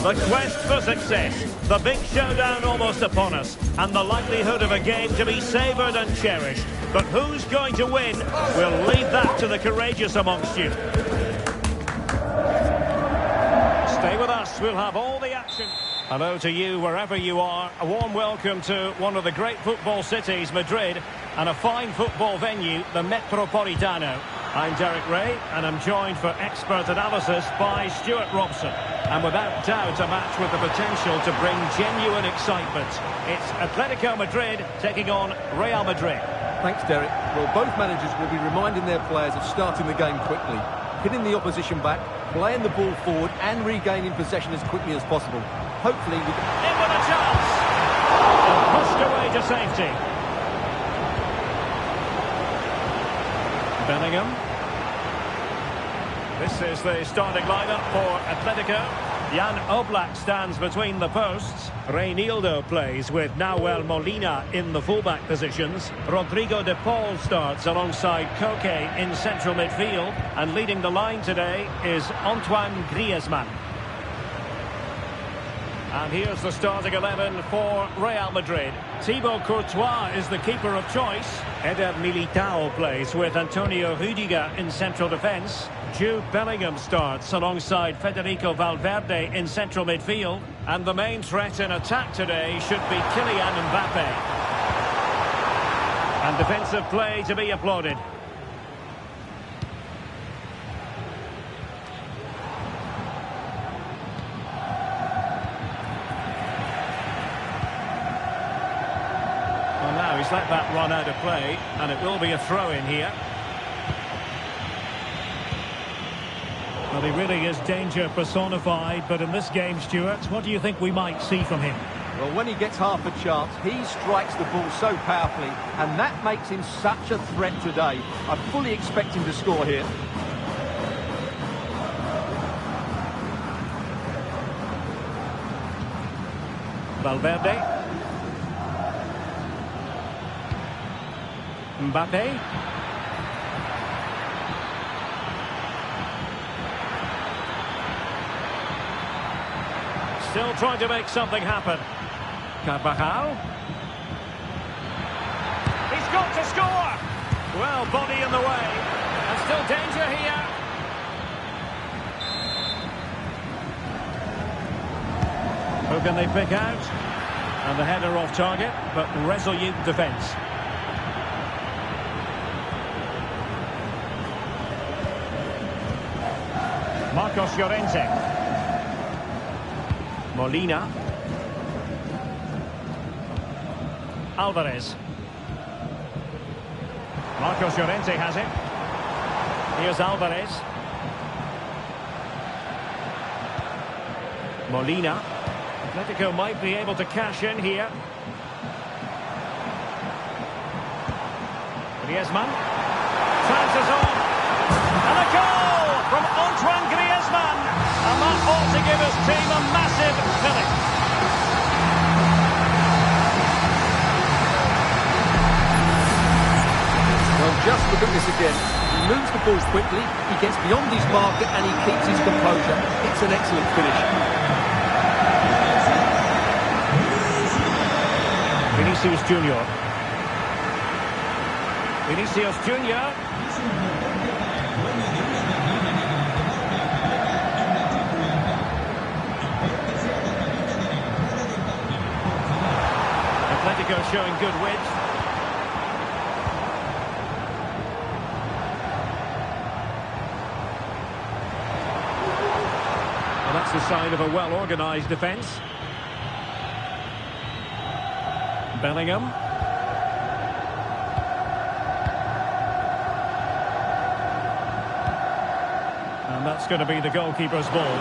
The quest for success, the big showdown almost upon us, and the likelihood of a game to be savoured and cherished. But who's going to win? We'll leave that to the courageous amongst you. Stay with us, we'll have all the action. Hello to you wherever you are. A warm welcome to one of the great football cities, Madrid, and a fine football venue, the Metropolitano. I'm Derek Ray, and I'm joined for expert analysis by Stuart Robson. And without doubt, a match with the potential to bring genuine excitement. It's Atletico Madrid taking on Real Madrid. Thanks, Derek. Well, both managers will be reminding their players of starting the game quickly, hitting the opposition back, playing the ball forward and regaining possession as quickly as possible. Hopefully we can... In with a chance! And pushed away to safety. Bellingham. This is the starting lineup for Atletico. Jan Oblak stands between the posts. Reinildo plays with Nahuel Molina in the fullback positions. Rodrigo de Paul starts alongside Koke in central midfield. And leading the line today is Antoine Griezmann. And here's the starting 11 for Real Madrid. Thibaut Courtois is the keeper of choice. Eder Militao plays with Antonio Rüdiger in central defence. Jude Bellingham starts alongside Federico Valverde in central midfield. And the main threat in attack today should be Kylian Mbappe. And defensive play to be applauded. Well, now he's let that run out of play, and it will be a throw-in here. Well, he really is danger personified, but in this game, Stuart, what do you think we might see from him? Well, when he gets half a chance, he strikes the ball so powerfully, and that makes him such a threat today. I fully expect him to score here. Valverde. Mbappe. Still trying to make something happen. Carvajal. He's got to score! Well, body in the way. And still danger here. Who can they pick out? And the header off target, but resolute defence. Marcos Llorente. Molina. Alvarez. Marcos Llorente has it. Here's Alvarez. Molina. Atletico might be able to cash in here. Griezmann. Chances on. And a goal from Antoine Griezmann. And that ought to give his team a massive fillip. Well, just look at this again. He moves the ball quickly, he gets beyond his marker and he keeps his composure. It's an excellent finish. Vinicius Junior. Vinicius Junior. Atletico showing good width. Well, that's the sign of a well-organised defence. Bellingham. And that's going to be the goalkeeper's ball.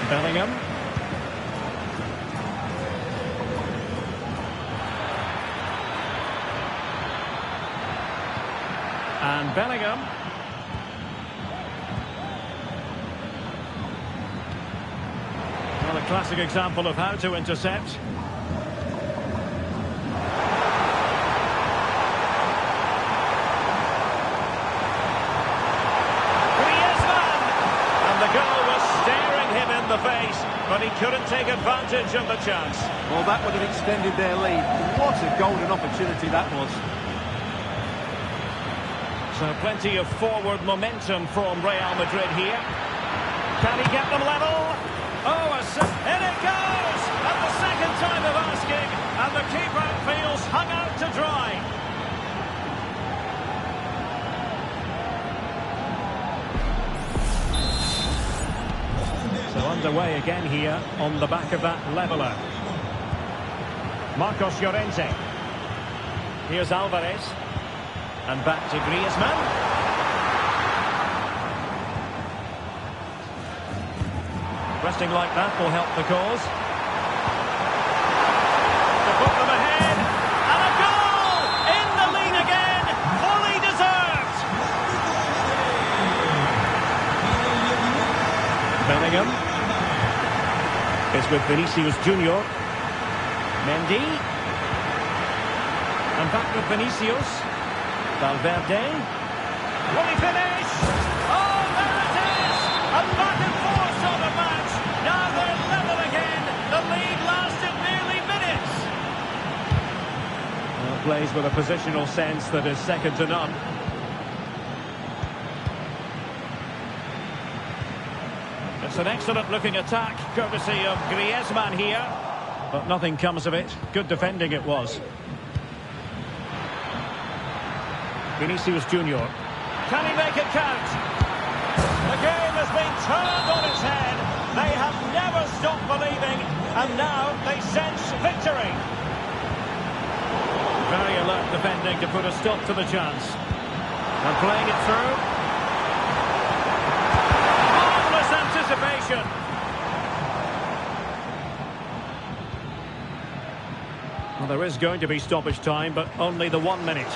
Bellingham. And Bellingham. Well, classic example of how to intercept. Griezmann! And the goal was staring him in the face, but he couldn't take advantage of the chance. Well, that would have extended their lead. What a golden opportunity that was. So plenty of forward momentum from Real Madrid here. Can he get them level? Oh, in it goes! And the second time of asking, and the keeper feels hung out to dry. So underway again here on the back of that leveller. Marcos Llorente. Here's Alvarez. And back to Griezmann. Resting like that will help the cause. To put them ahead. And a goal! In the lead again. Fully deserved. Bellingham is with Vinicius Junior. Mendy. And back with Vinicius. Valverde. Will he finish? Oh, there it is! A back and forth sort of match. Now they're level again. The lead lasted nearly minutes. Well, plays with a positional sense that is second to none. It's an excellent looking attack, courtesy of Griezmann here. But nothing comes of it. Good defending it was. Vinicius Junior. Can he make it count? The game has been turned on its head. They have never stopped believing, and now they sense victory. Very alert defending to put a stop to the chance. And playing it through. Marvellous anticipation. Well, there is going to be stoppage time, but only the 1 minute.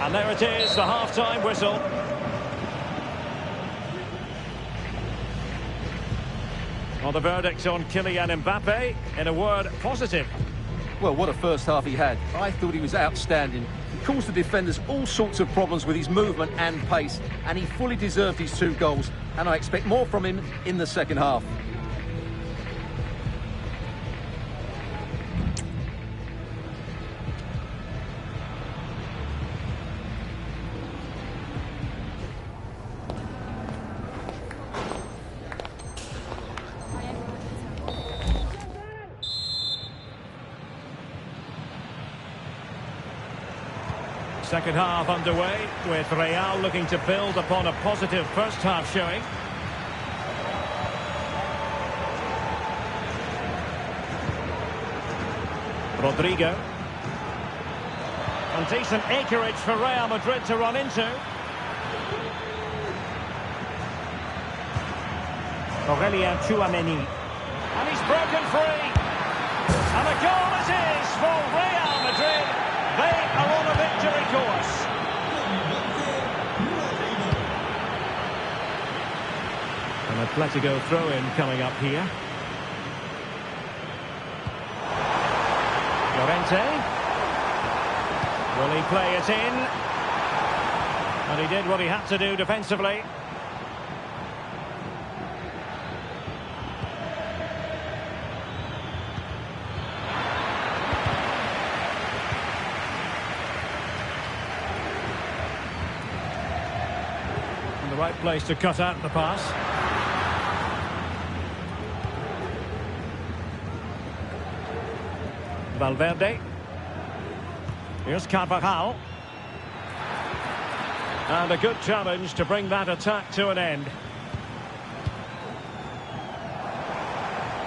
And there it is, the half-time whistle. Well, the verdict on Kylian Mbappe, in a word, positive. Well, what a first half he had. I thought he was outstanding. He caused the defenders all sorts of problems with his movement and pace, and he fully deserved his 2 goals, and I expect more from him in the second half. Second half underway, with Real looking to build upon a positive first half showing. Rodrigo. And decent acreage for Real Madrid to run into. Aurelien Tchouameni. And he's broken free. And a goal it is for Real Madrid. They are on a victory course. An Atletico throw-in coming up here. Llorente. Will he play it in? And he did what he had to do defensively. Right place to cut out the pass. Valverde. Here's Carvajal. And a good challenge to bring that attack to an end.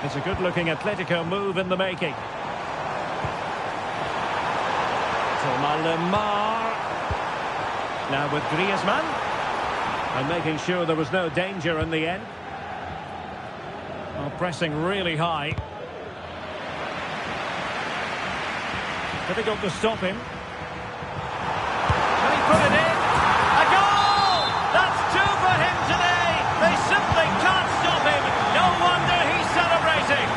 It's a good-looking Atletico move in the making. Thomas Lemar. Now with Griezmann. And making sure there was no danger in the end. Well, pressing really high. Difficult to stop him. Can he put it in? A goal! That's two for him today. They simply can't stop him. No wonder he's celebrating.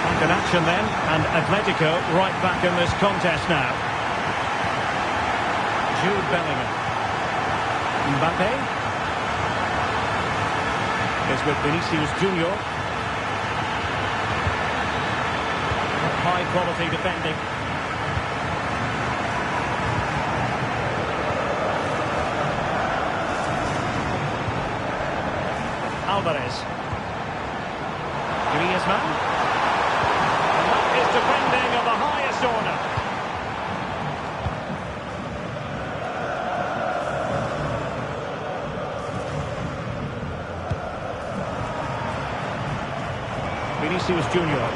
Back in action then, and Atletico right back in this contest now. Jude Bellingham. Mbappe is with Vinicius Junior. High quality defending. Alvarez. Griezmann. And that is defending of the highest order. Vinicius Junior.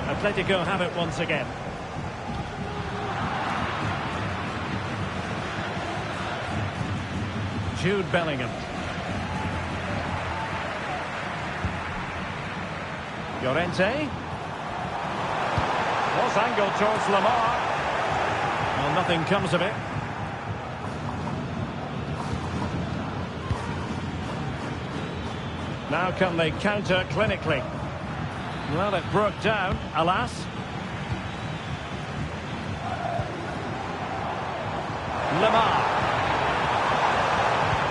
Atletico have it once again. Jude Bellingham. Llorente. Was angled towards Lamar. Well, nothing comes of it. Now can they counter clinically? Well, it broke down, alas. Lamar.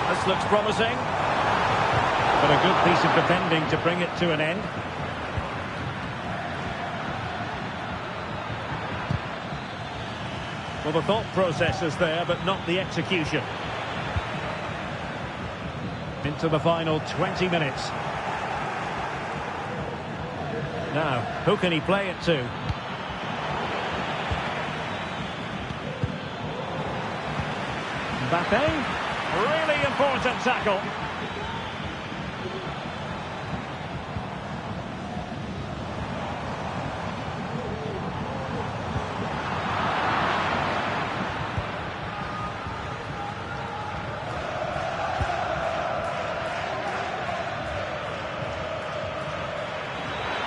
This looks promising. But a good piece of defending to bring it to an end. Well, the thought process is there, but not the execution. Into the final 20 minutes. Now, who can he play it to? Mbappe. Really important tackle.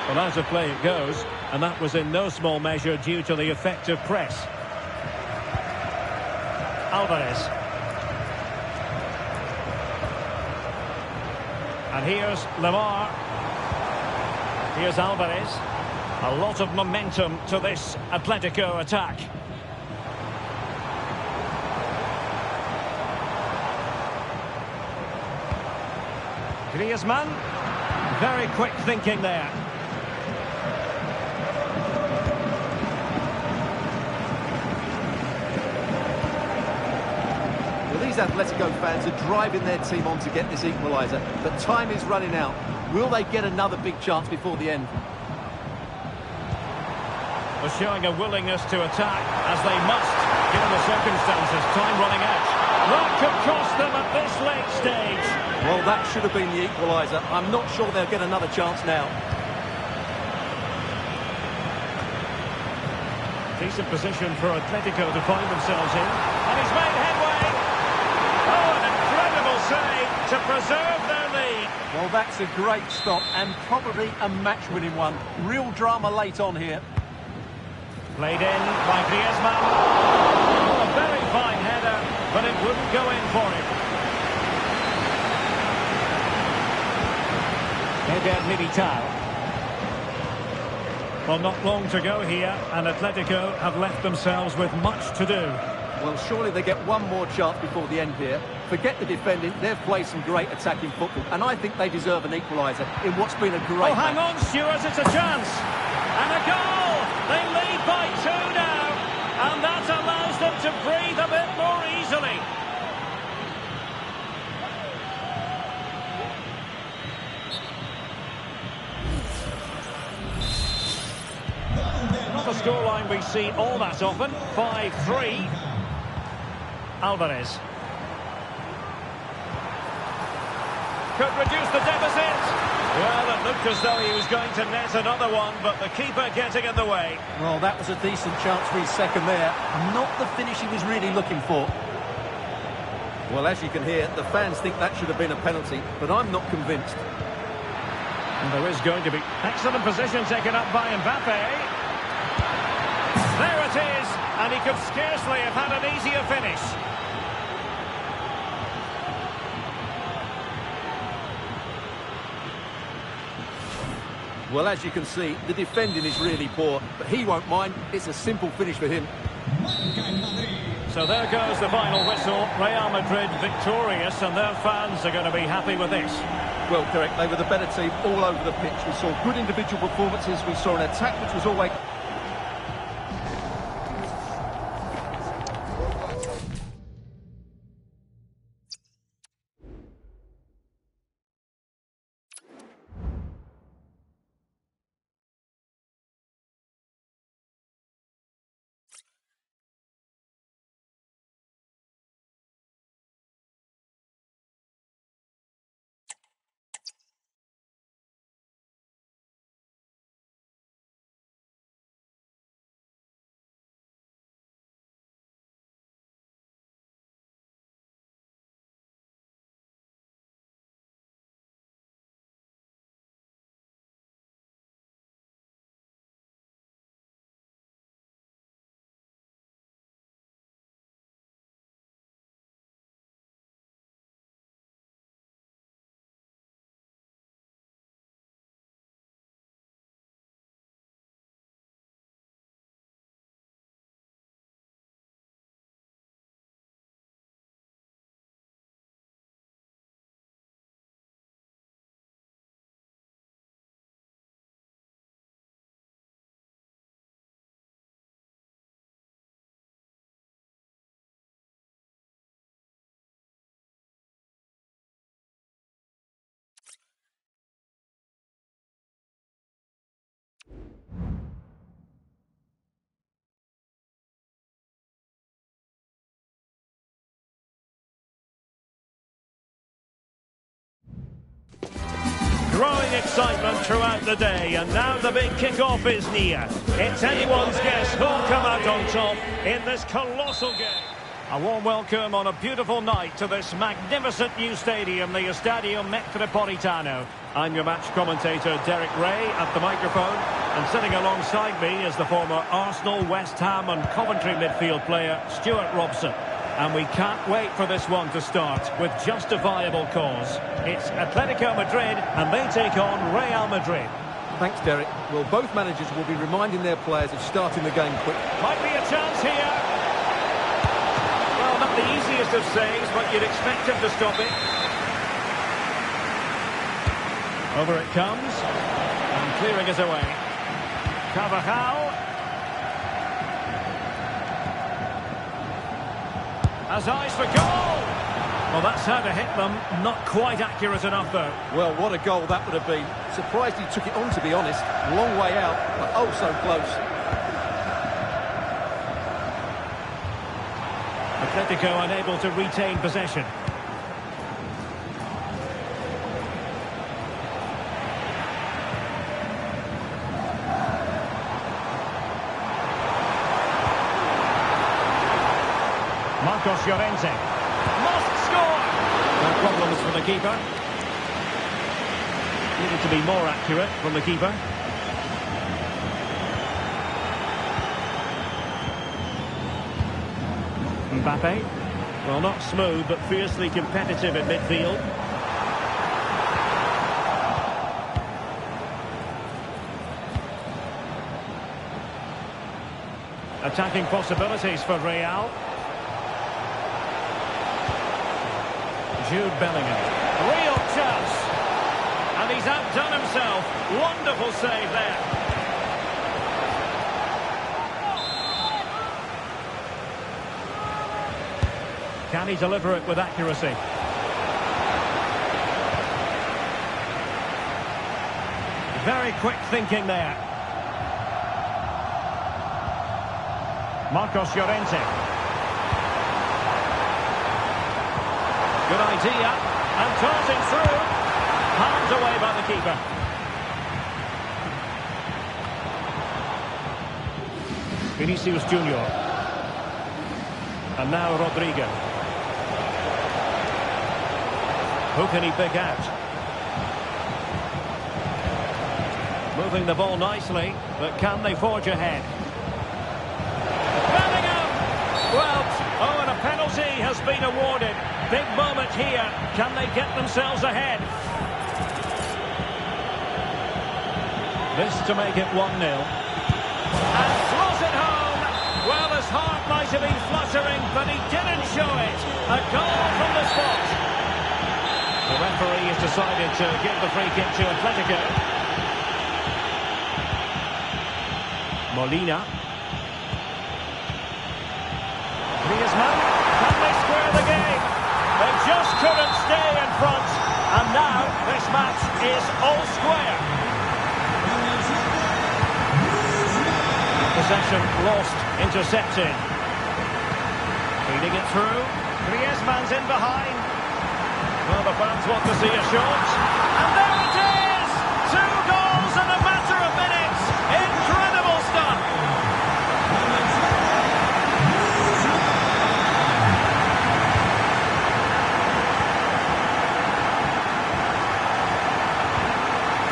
Well, out of play it goes, and that was in no small measure due to the effective press. Alvarez. And here's Lamar. Here's Alvarez. A lot of momentum to this Atletico attack. Griezmann. Very quick thinking there. Atletico fans are driving their team on to get this equaliser, but time is running out. Will they get another big chance before the end? They're showing a willingness to attack, as they must, given the circumstances. Time running out. That could cost them at this late stage. Well, that should have been the equaliser. I'm not sure they'll get another chance now. Decent position for Atletico to find themselves in. And he's made headway. Oh, an incredible save to preserve their lead. Well, that's a great stop and probably a match-winning one. Real drama late on here. Played in by Griezmann. Oh, a very fine header, but it wouldn't go in for him. Eder Militao. Well, not long to go here, and Atletico have left themselves with much to do. Well, surely they get one more chance before the end here. Forget the defending, they've played some great attacking football, and I think they deserve an equaliser in what's been a great hang match. on, Stuart, it's a chance. And a goal! They lead by 2 now, and that allows them to breathe a bit more easily. Not a scoreline we see all that often. 5-3. Alvarez. Could reduce the deficit. Well, it looked as though he was going to net another one, but the keeper getting in the way. Well, that was a decent chance for his second there. Not the finish he was really looking for. Well, as you can hear, the fans think that should have been a penalty, but I'm not convinced. And there is going to be excellent position taken up by Mbappe. There it is, and he He could scarcely have had an easier finish. Well, as you can see, the defending is really poor, but he won't mind. It's a simple finish for him. So there goes the final whistle. Real Madrid victorious, and their fans are going to be happy with this. Well, Derek, they were the better team all over the pitch. We saw good individual performances. We saw an attack which was always... Growing excitement throughout the day, and now the big kick-off is near. It's anyone's guess who'll come out on top in this colossal game. A warm welcome on a beautiful night to this magnificent new stadium, the Estadio Metropolitano. I'm your match commentator, Derek Ray, at the microphone, and sitting alongside me is the former Arsenal, West Ham and Coventry midfield player, Stuart Robson. And we can't wait for this one to start with justifiable cause. It's Atletico Madrid, and they take on Real Madrid. Thanks, Derek. Well, both managers will be reminding their players of starting the game quick. Might be a chance here. Well, not the easiest of saves, but you'd expect him to stop it. Over it comes, and clearing it away. Carvajal. Has eyes for goal! Well, that's how to hit them. Not quite accurate enough, though. Well, what a goal that would have been. Surprised he took it on, to be honest. Long way out, but oh so close. Atletico unable to retain possession. Marcos Llorente must score. No problems for the keeper. Needed to be more accurate from the keeper. Mbappe. Well, not smooth, but fiercely competitive in midfield. Attacking possibilities for Real. Jude Bellingham. Real chance. And he's outdone himself. Wonderful save there. Can he deliver it with accuracy? Very quick thinking there. Marcos Llorente. Good idea, and tossing through, palmed away by the keeper. Vinicius Junior. And now Rodrigo. Who can he pick out? Moving the ball nicely, but can they forge ahead? Bellingham! been awarded. Big moment here. Can they get themselves ahead? This to make it 1-0. And throws it home. Well, his heart might have been fluttering, but he didn't show it. A goal from the spot. The referee has decided to give the free kick to Atletico. Molina. Griezmann. Can they square the game? They just couldn't stay in front. And now this match is all square. Possession lost, intercepted. Feeding it through. Griezmann's in behind. Well, the fans want to see a shot. And there it is! 2 goals in a matter of minutes. Incredible stuff.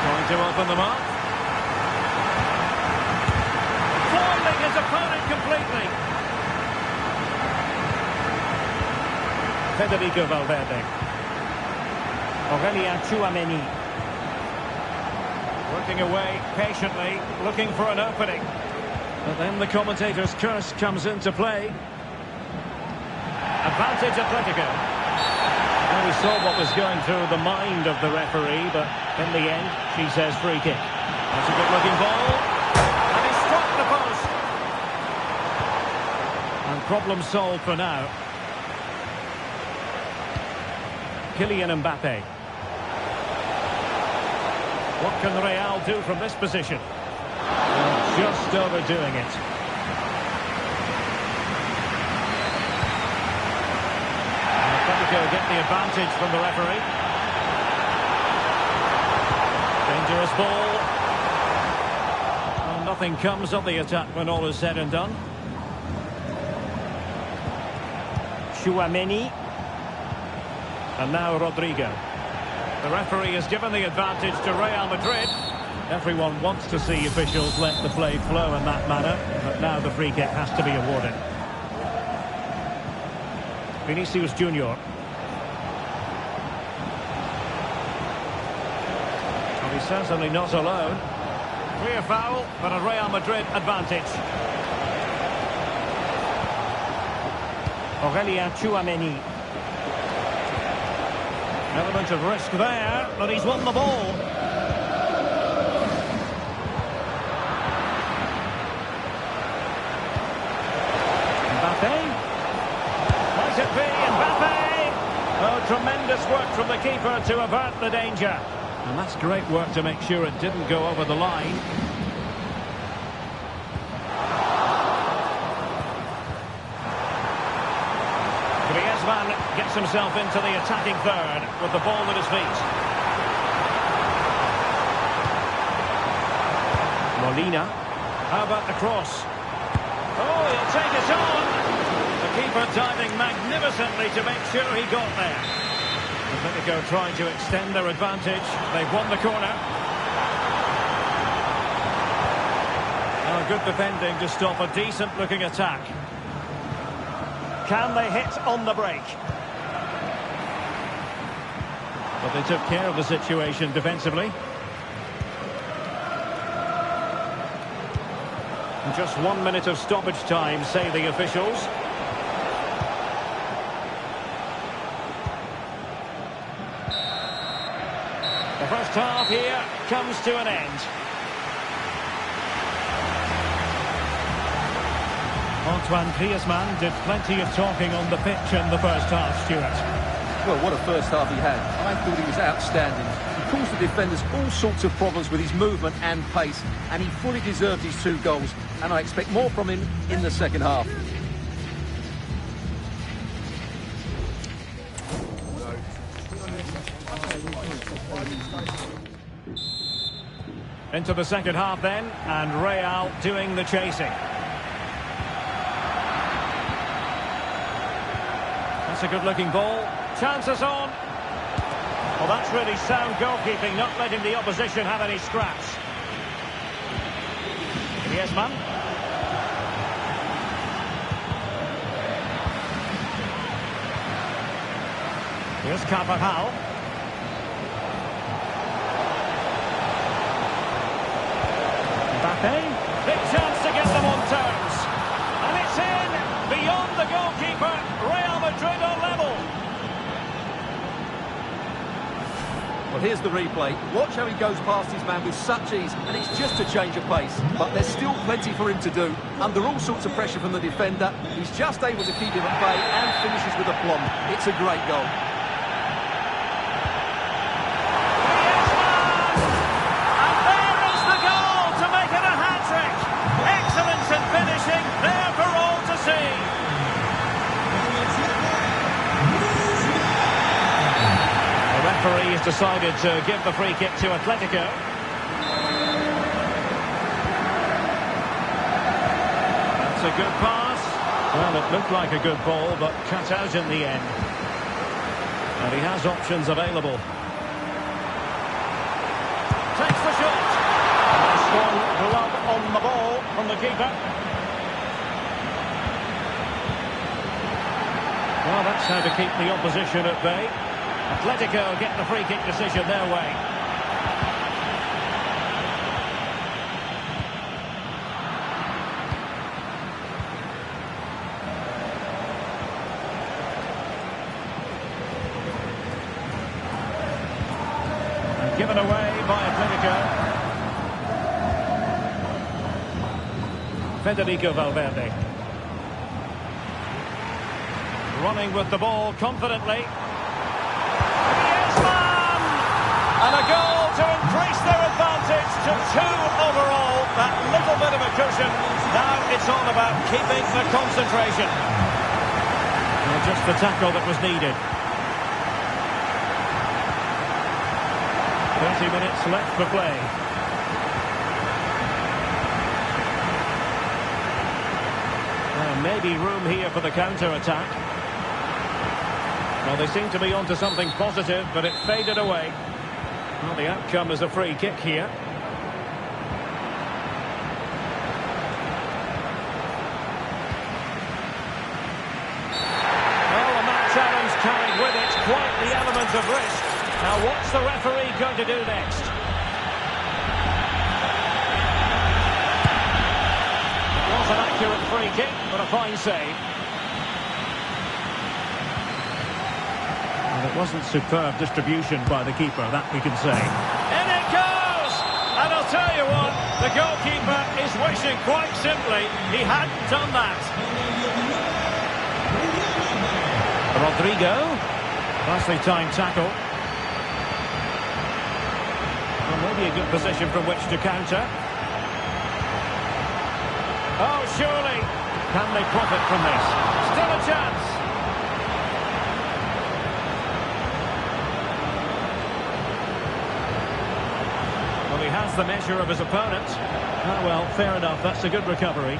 Going to open them up. Foiling his opponent completely. Federico Valverde. Aurélien Tchouaméni. Working away patiently, looking for an opening. But then the commentator's curse comes into play. Advantage Atletico. Well, we saw what was going through the mind of the referee, but in the end, she says free kick. That's a good-looking ball. And he struck the post. And problem solved for now. Kylian Mbappe. What can Real do from this position? They're just overdoing it. Atletico get the advantage from the referee. Dangerous ball. Well, nothing comes of the attack when all is said and done. Tchouaméni. And now Rodrigo. The referee has given the advantage to Real Madrid. Everyone wants to see officials let the play flow in that manner, but now the free kick has to be awarded. Vinicius Junior. Well, he's certainly not alone. Clear foul, but a Real Madrid advantage. Aurélien Tchouaméni. Element of risk there, but he's won the ball. Mbappe. Might it be Mbappe? Oh, tremendous work from the keeper to avert the danger. And that's great work to make sure it didn't go over the line. Griezmann gets himself into the attacking third with the ball at his feet. Molina. How about the cross? Oh, he'll take it on. The keeper diving magnificently to make sure he got there. Atletico trying to extend their advantage. They've won the corner. Oh, good defending to stop a decent-looking attack. Can they hit on the break? But they took care of the situation defensively. And just 1 minute of stoppage time, say the officials. The first half here comes to an end. Antoine Griezmann did plenty of talking on the pitch in the first half, Stuart. Well, what a first half he had. I thought he was outstanding. He caused the defenders all sorts of problems with his movement and pace, and he fully deserved his 2 goals, and I expect more from him in the second half. Into the second half then, and Real doing the chasing. That's a good-looking ball. Chances on. Well, that's really sound goalkeeping, not letting the opposition have any scraps. Griezmann. Here's Carvajal. Mbappe. Big chance to get them on terms. And it's in! Beyond the goalkeeper. Real Madrid are level. Well, here's the replay. Watch how he goes past his man with such ease, and it's just a change of pace. But there's still plenty for him to do. Under all sorts of pressure from the defender, he's just able to keep him at bay and finishes with aplomb. It's a great goal. And there is the goal to make it a hat-trick. Excellence in finishing, there for all to see. The referee has decided to give the free kick to Atletico. That's a good pass. Well, it looked like a good ball, but cut out in the end. And he has options available. Takes the shot. And a strong glove on the ball from the keeper. Well, that's how to keep the opposition at bay. Atletico get the free kick decision their way. And given away by Atletico. Federico Valverde. Running with the ball confidently. And a goal to increase their advantage to 2 overall. That little bit of a cushion. Now it's all about keeping the concentration. Well, just the tackle that was needed. 30 minutes left for play. Well, maybe room here for the counter-attack. Well, they seem to be onto something positive, but it faded away. Well, the outcome is a free kick here. Well, the match challenge carried with it quite the element of risk. Now, what's the referee going to do next? It was an accurate free kick, but a fine save. It wasn't superb distribution by the keeper, that we can say. In it goes! And I'll tell you what, the goalkeeper is wishing quite simply he hadn't done that. Rodrigo. Nicely timed tackle. Well, maybe a good position from which to counter. Oh, surely. Can they profit from this? Still a chance. He has the measure of his opponent. Ah, well, fair enough. That's a good recovery.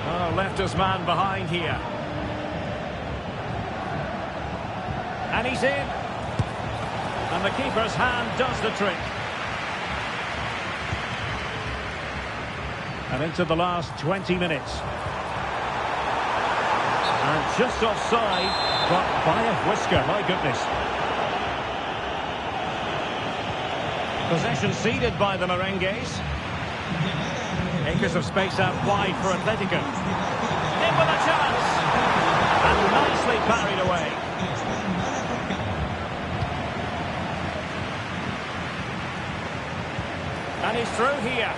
Oh, left his man behind here. And he's in. And the keeper's hand does the trick. And into the last 20 minutes. And just offside, but by a whisker, my goodness. Possession ceded by the Merengues. Acres of space out wide for Atletico. In with a chance. And nicely parried away. And he's through here.